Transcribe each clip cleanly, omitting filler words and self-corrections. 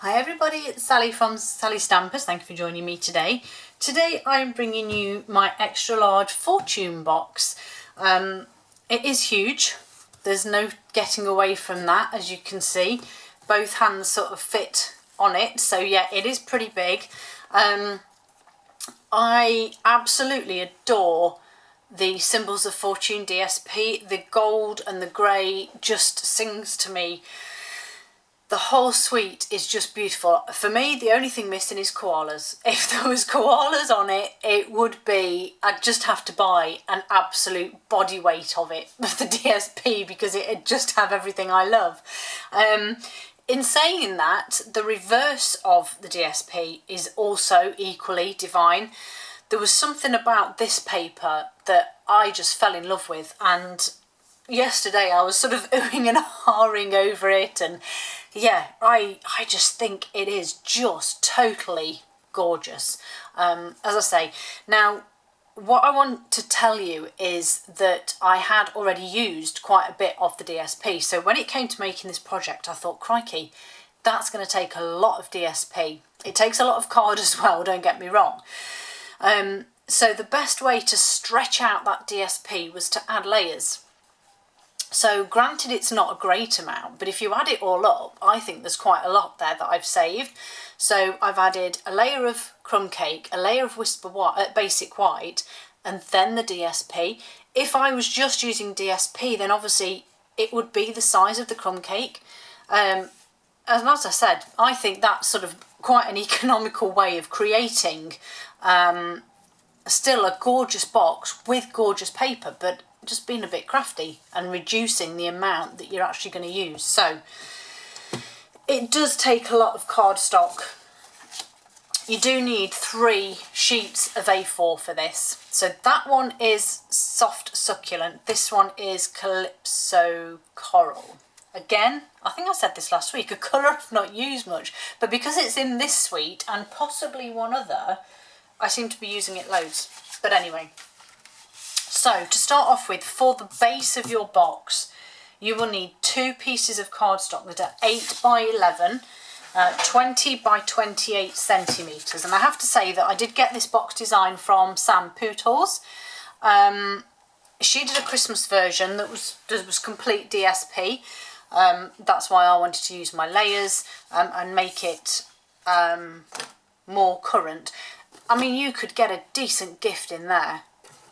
Hi everybody, it's Sally from Sallystampers. Thank you for joining me today. Today I'm bringing you my extra large fortune box. It is huge. There's no getting away from that, as you can see. Both hands sort of fit on it, so yeah, it is pretty big. I absolutely adore the Symbols of Fortune DSP. The gold and the grey just sings to me. The whole suite is just beautiful. For me, the only thing missing is koalas. If there was koalas on it, it would be, I'd just have to buy an absolute body weight of it, of the DSP, because it'd just have everything I love. In saying that, the reverse of the DSP is also equally divine. There was something about this paper that I just fell in love with, and yesterday I was sort of oohing and ahhing over it, and yeah, I just think it is just totally gorgeous. As I say, now what I want to tell you is that I had already used quite a bit of the DSP, so when it came to making this project I thought, crikey, that's going to take a lot of DSP. It takes a lot of card as well, don't get me wrong. So the best way to stretch out that DSP was to add layers. So granted it's not a great amount, but if you add it all up, I think there's quite a lot there that I've saved. So I've added a layer of crumb cake, a layer of Whisper white, basic white, and then the DSP. If I was just using DSP, then obviously it would be the size of the crumb cake. And as I said, I think that's sort of quite an economical way of creating still a gorgeous box with gorgeous paper, but just being a bit crafty and reducing the amount that you're actually going to use. So it does take a lot of cardstock. You do need 3 sheets of A4 for this. So that one is Soft Succulent. This one is Calypso Coral. Again, I think I said this last week, a colour I've not used much, but because it's in this suite and possibly one other, I seem to be using it loads. But anyway, so to start off with, for the base of your box, you will need 2 pieces of cardstock that are 8 by 11, 20 by 28 centimetres. And I have to say that I did get this box design from Sam Pootles. She did a Christmas version that was complete DSP. That's why I wanted to use my layers and make it more current. I mean, you could get a decent gift in there.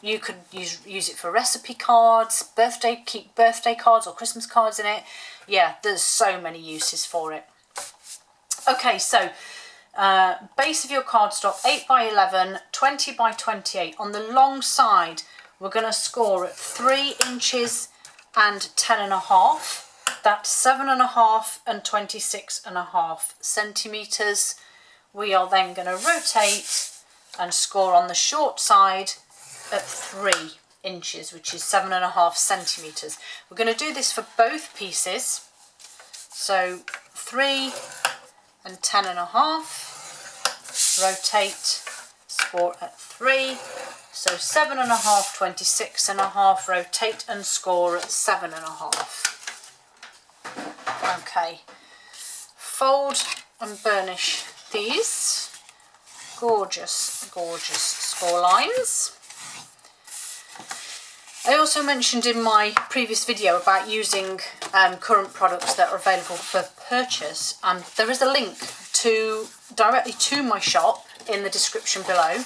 You could use it for recipe cards, keep birthday cards or Christmas cards in it. Yeah, there's so many uses for it. Okay, so base of your cardstock, 8 by 11, 20 by 28. On the long side, we're going to score at 3 inches and 10.5. That's 7.5 and 26.5 centimetres. We are then going to rotate and score on the short side at 3 inches, which is 7.5 centimetres. We're going to do this for both pieces. So 3 and 10.5, rotate, score at 3. So 7.5, 26.5, rotate and score at 7.5. Okay, fold and burnish these gorgeous, gorgeous score lines. I also mentioned in my previous video about using current products that are available for purchase, and there is a link directly to my shop in the description below.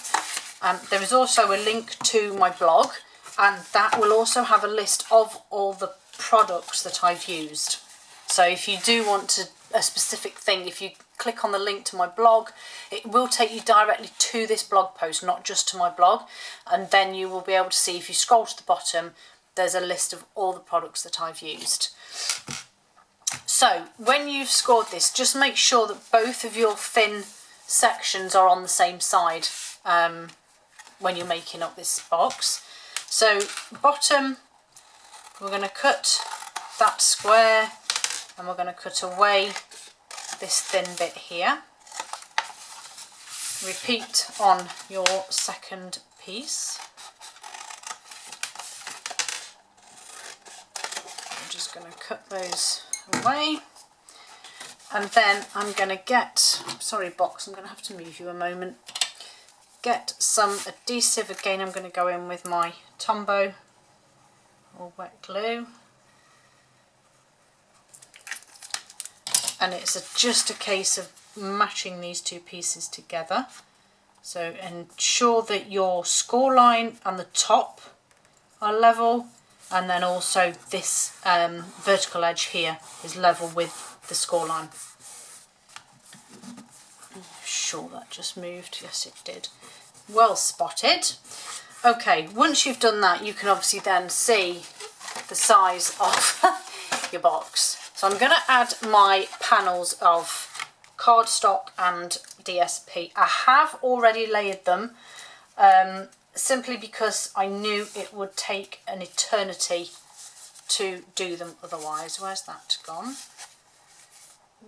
There is also a link to my blog, and that will also have a list of all the products that I've used. So if you do want a specific thing, if you click on the link to my blog, it will take you directly to this blog post, not just to my blog, and then you will be able to see, if you scroll to the bottom, there's a list of all the products that I've used. So when you've scored this, just make sure that both of your thin sections are on the same side when you're making up this box. So bottom, we're going to cut that square, and we're going to cut away this thin bit here. Repeat on your second piece. I'm just going to cut those away. And then I'm going to get, sorry box, I'm going to have to move you a moment. Get some adhesive. Again, I'm going to go in with my Tombow or wet glue. And it's just a case of matching these two pieces together. So ensure that your score line and the top are level, and then also this vertical edge here is level with the score line. I'm sure that just moved. Yes, it did. Well spotted. Okay, once you've done that, you can obviously then see the size of your box. So I'm going to add my panels of cardstock and DSP. I have already layered them simply because I knew it would take an eternity to do them otherwise. Where's that gone?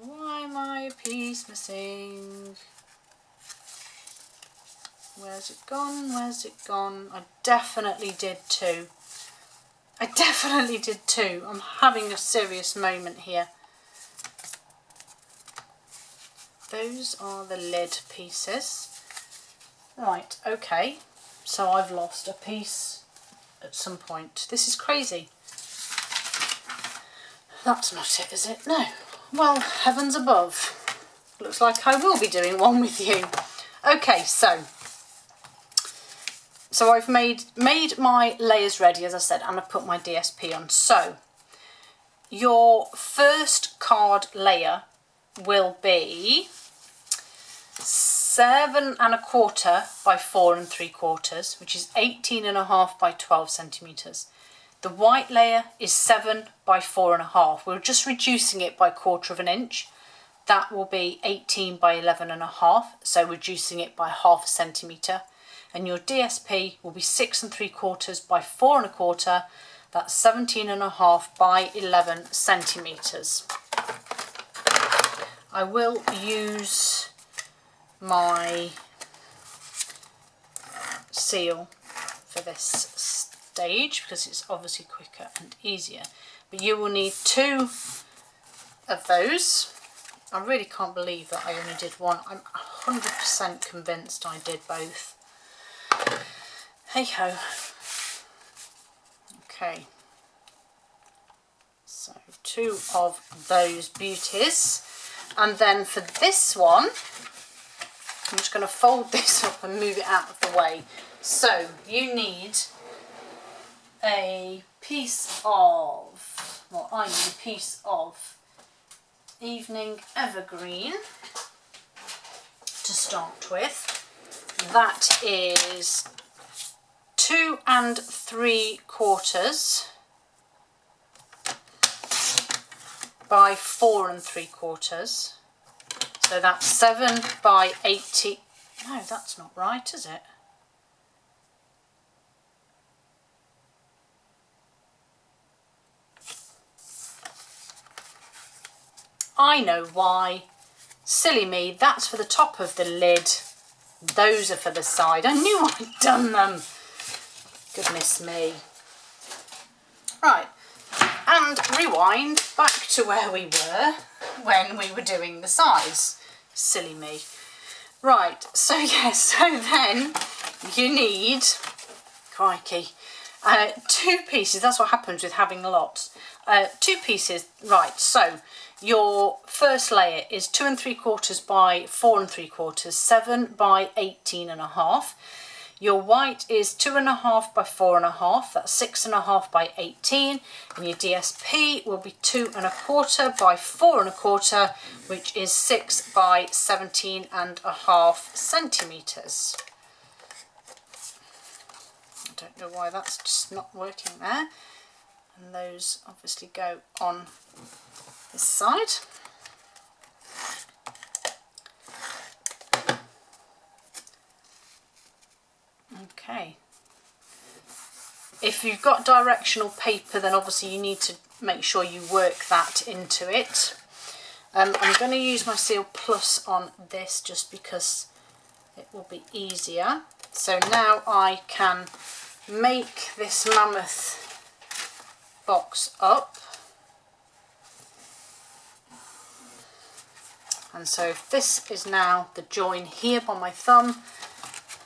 Why am I a piece missing? Where's it gone? Where's it gone? I definitely did two. I definitely did two. I'm having a serious moment here. Those are the lid pieces. Right, okay. So I've lost a piece at some point. This is crazy. That's not it, is it? No. Well, heavens above. Looks like I will be doing one with you. Okay, so I've made my layers ready, as I said, and I've put my DSP on. So your first card layer will be 7 1/4 by 4 3/4, which is 18.5 by 12 centimetres. The white layer is 7 by 4 1/2. We're just reducing it by 1/4 inch. That will be 18 by 11.5, so reducing it by 1/2 centimetre. And your DSP will be 6 3/4 by 4 1/4. That's 17.5 by 11 centimetres. I will use my seal for this stage because it's obviously quicker and easier. But you will need 2 of those. I really can't believe that I only did one. I'm 100% convinced I did both. Hey ho. Okay. So 2 of those beauties. And then for this one, I'm just going to fold this up and move it out of the way. So you need a piece of, well, I need a piece of Evening Evergreen to start with. That is 2 3/4 by 4 3/4. So that's 7 by 80. No, that's not right, is it? I know why. Silly me, that's for the top of the lid. Those are for the side. I knew I'd done them. Goodness me. Right, and rewind back to where we were when we were doing the sides. Silly me. Right, so yes, so then you need, crikey, 2 pieces. That's what happens with having lots. 2 pieces, right, so your first layer is 2 3/4 by 4 3/4, 7 by 18.5. Your white is 2 1/2 by 4 1/2, that's 6 1/2 by 18, and your DSP will be 2 1/4 by 4 1/4, which is 6 by 17.5 centimetres. I don't know why that's just not working there. And those obviously go on this side. Okay. If you've got directional paper, then obviously you need to make sure you work that into it. I'm going to use my Seal Plus on this just because it will be easier. So now I can make this mammoth box up. And so this is now the join here by my thumb.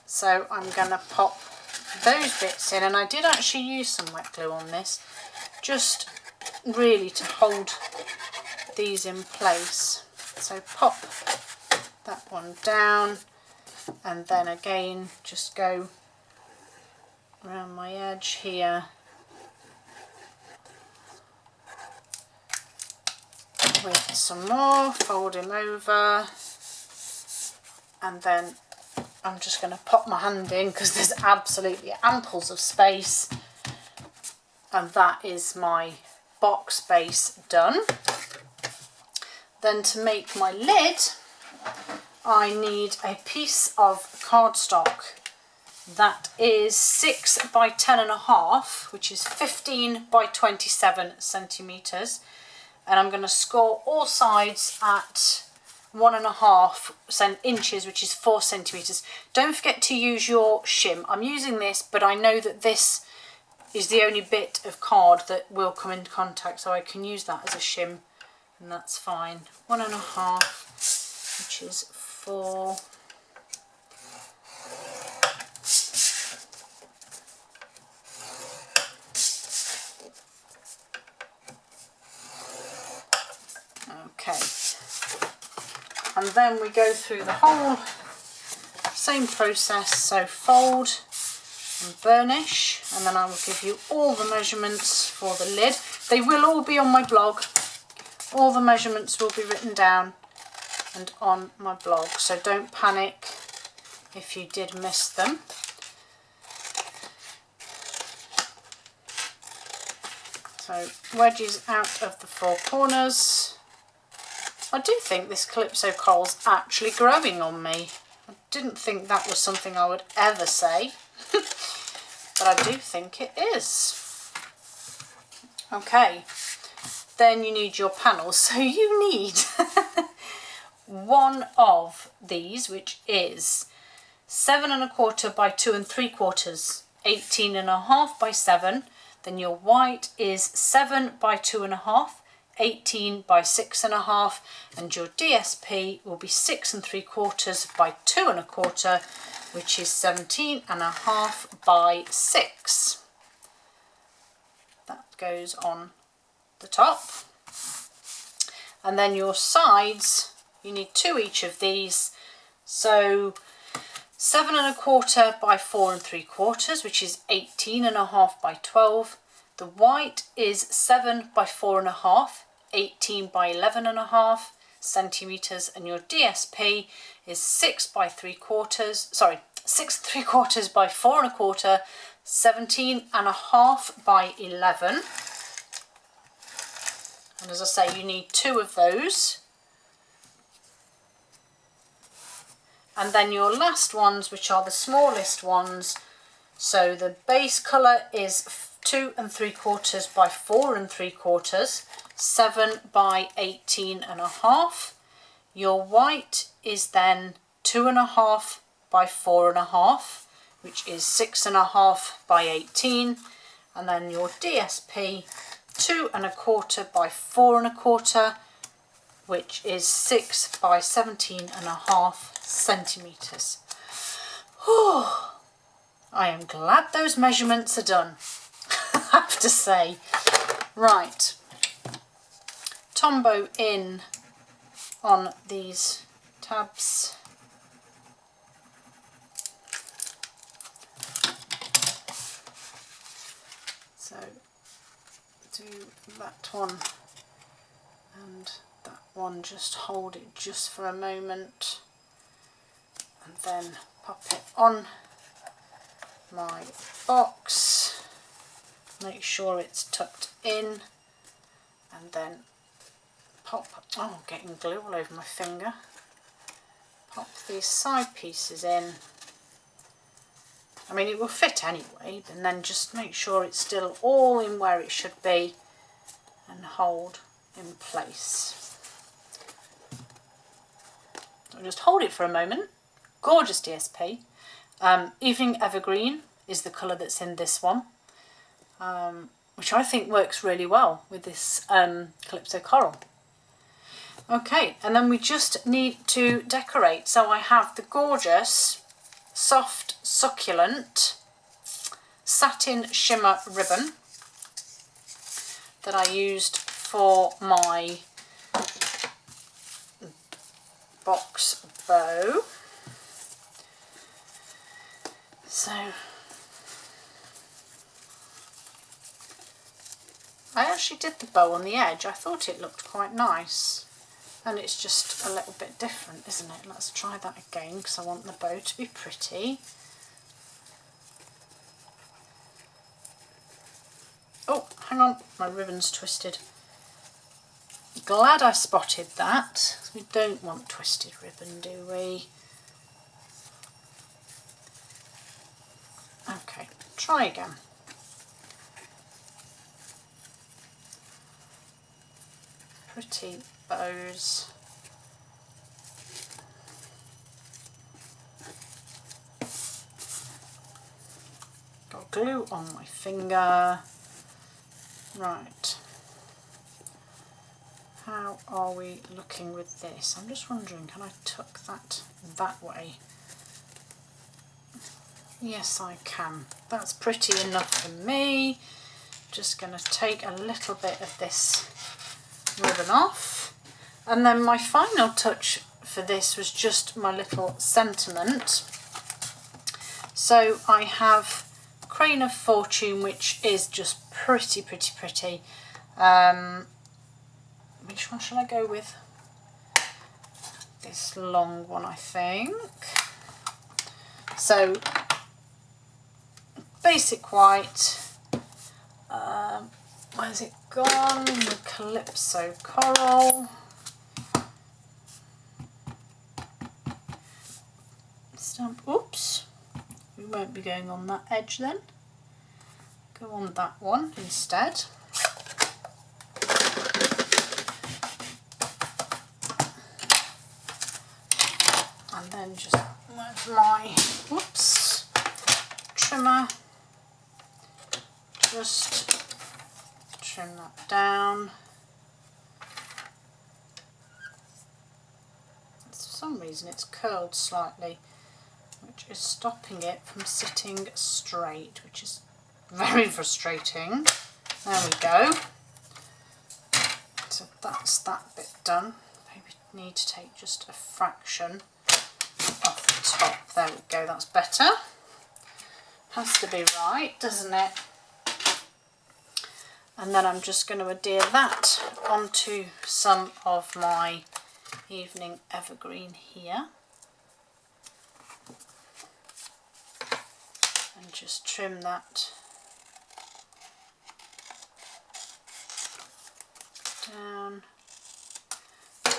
So I'm going to pop those bits in, and I did actually use some wet glue on this, just really to hold these in place. So pop that one down, and then again just go around my edge here with some more, fold him over, and then I'm just going to pop my hand in because there's absolutely amples of space, and that is my box base done. Then to make my lid, I need a piece of cardstock that is 6 by 10.5, which is 15 by 27 centimetres, and I'm going to score all sides at 1.5 inches, which is 4 centimetres. Don't forget to use your shim. I'm using this, but I know that this is the only bit of card that will come into contact, so I can use that as a shim, and that's fine. 1.5, which is 4. Okay, and then we go through the whole same process, so fold and burnish, and then I will give you all the measurements for the lid. They will all be on my blog. All the measurements will be written down and on my blog, so don't panic if you did miss them. So wedges out of the 4 corners. I do think this Calypso coral's actually growing on me. I didn't think that was something I would ever say, but I do think it is. Okay, then you need your panels. So you need one of these, which is 7 1/4 by 2 3/4, 18.5 by 7. Then your white is 7 by 2.5, 18 by 6.5, and your DSP will be 6 3/4 by 2 1/4, which is 17.5 by 6. That goes on the top. And then your sides, you need 2 each of these. So 7 1/4 by 4 3/4, which is 18.5 by 12. The white is 7 by 4.5, 18 by 11.5 centimetres, and your DSP is 6 by 3/4, sorry, 6 3/4 by 4 1/4, 17.5 by 11. And as I say, you need 2 of those. And then your last ones, which are the smallest ones, so the base colour is 2 3/4 by 4 3/4, 7 by 18.5. Your white is then 2.5 by 4.5, which is 6.5 by 18, and then your DSP 2 1/4 by 4 1/4, which is 6 by 17.5 centimetres. I am glad those measurements are done, I have to say. Right, Tombow in on these tabs. So do that one and that one, just hold it just for a moment, and then pop it on my box, make sure it's tucked in, and then pop, oh, getting glue all over my finger, pop these side pieces in. I mean, it will fit anyway, and then just make sure it's still all in where it should be and hold in place. So just hold it for a moment. Gorgeous DSP. Evening Evergreen is the colour that's in this one, which I think works really well with this Calypso Coral. Okay, and then we just need to decorate. So I have the gorgeous, soft, succulent satin shimmer ribbon that I used for my box bow. So I actually did the bow on the edge. I thought it looked quite nice. And it's just a little bit different, isn't it? Let's try that again because I want the bow to be pretty. Oh, hang on, my ribbon's twisted. Glad I spotted that. We don't want twisted ribbon, do we? Okay, try again. Pretty bows. Got glue on my finger. Right. How are we looking with this? I'm just wondering, can I tuck that way? Yes, I can. That's pretty enough for me. Just going to take a little bit of this ribbon off. And then my final touch for this was just my little sentiment. So I have Crane of Fortune, which is just pretty. Which one shall I go with? This long one, I think. So basic white. Where's it gone? The Calypso Coral. Stamp. Oops. We won't be going on that edge then. Go on that one instead. And then just with my trimmer, just trim that down. For some reason it's curled slightly, which is stopping it from sitting straight, which is very frustrating. There we go. So that's that bit done. Maybe need to take just a fraction off the top. There we go, that's better. Has to be right, doesn't it? And then I'm just going to adhere that onto some of my evening evergreen here. And just trim that down.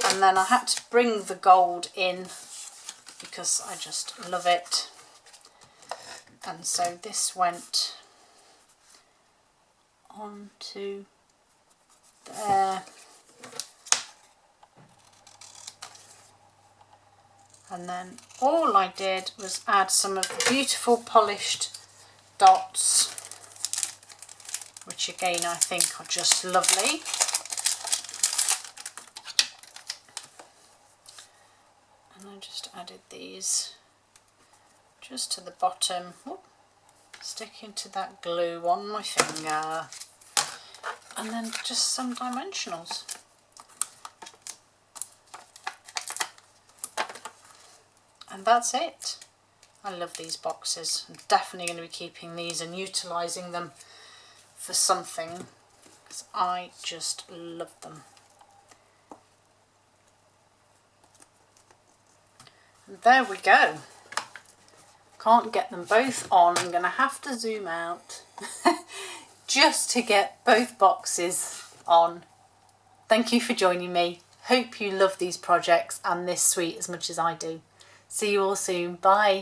And then I had to bring the gold in because I just love it. And so this went onto there. And then all I did was add some of the beautiful polished dots, which again I think are just lovely. And I just added these just to the bottom, sticking to that glue on my finger, and then just some dimensionals. And that's it. I love these boxes. I'm definitely going to be keeping these and utilising them for something because I just love them. And there we go. Can't get them both on. I'm going to have to zoom out just to get both boxes on. Thank you for joining me. Hope you love these projects and this suite as much as I do. See you all soon. Bye.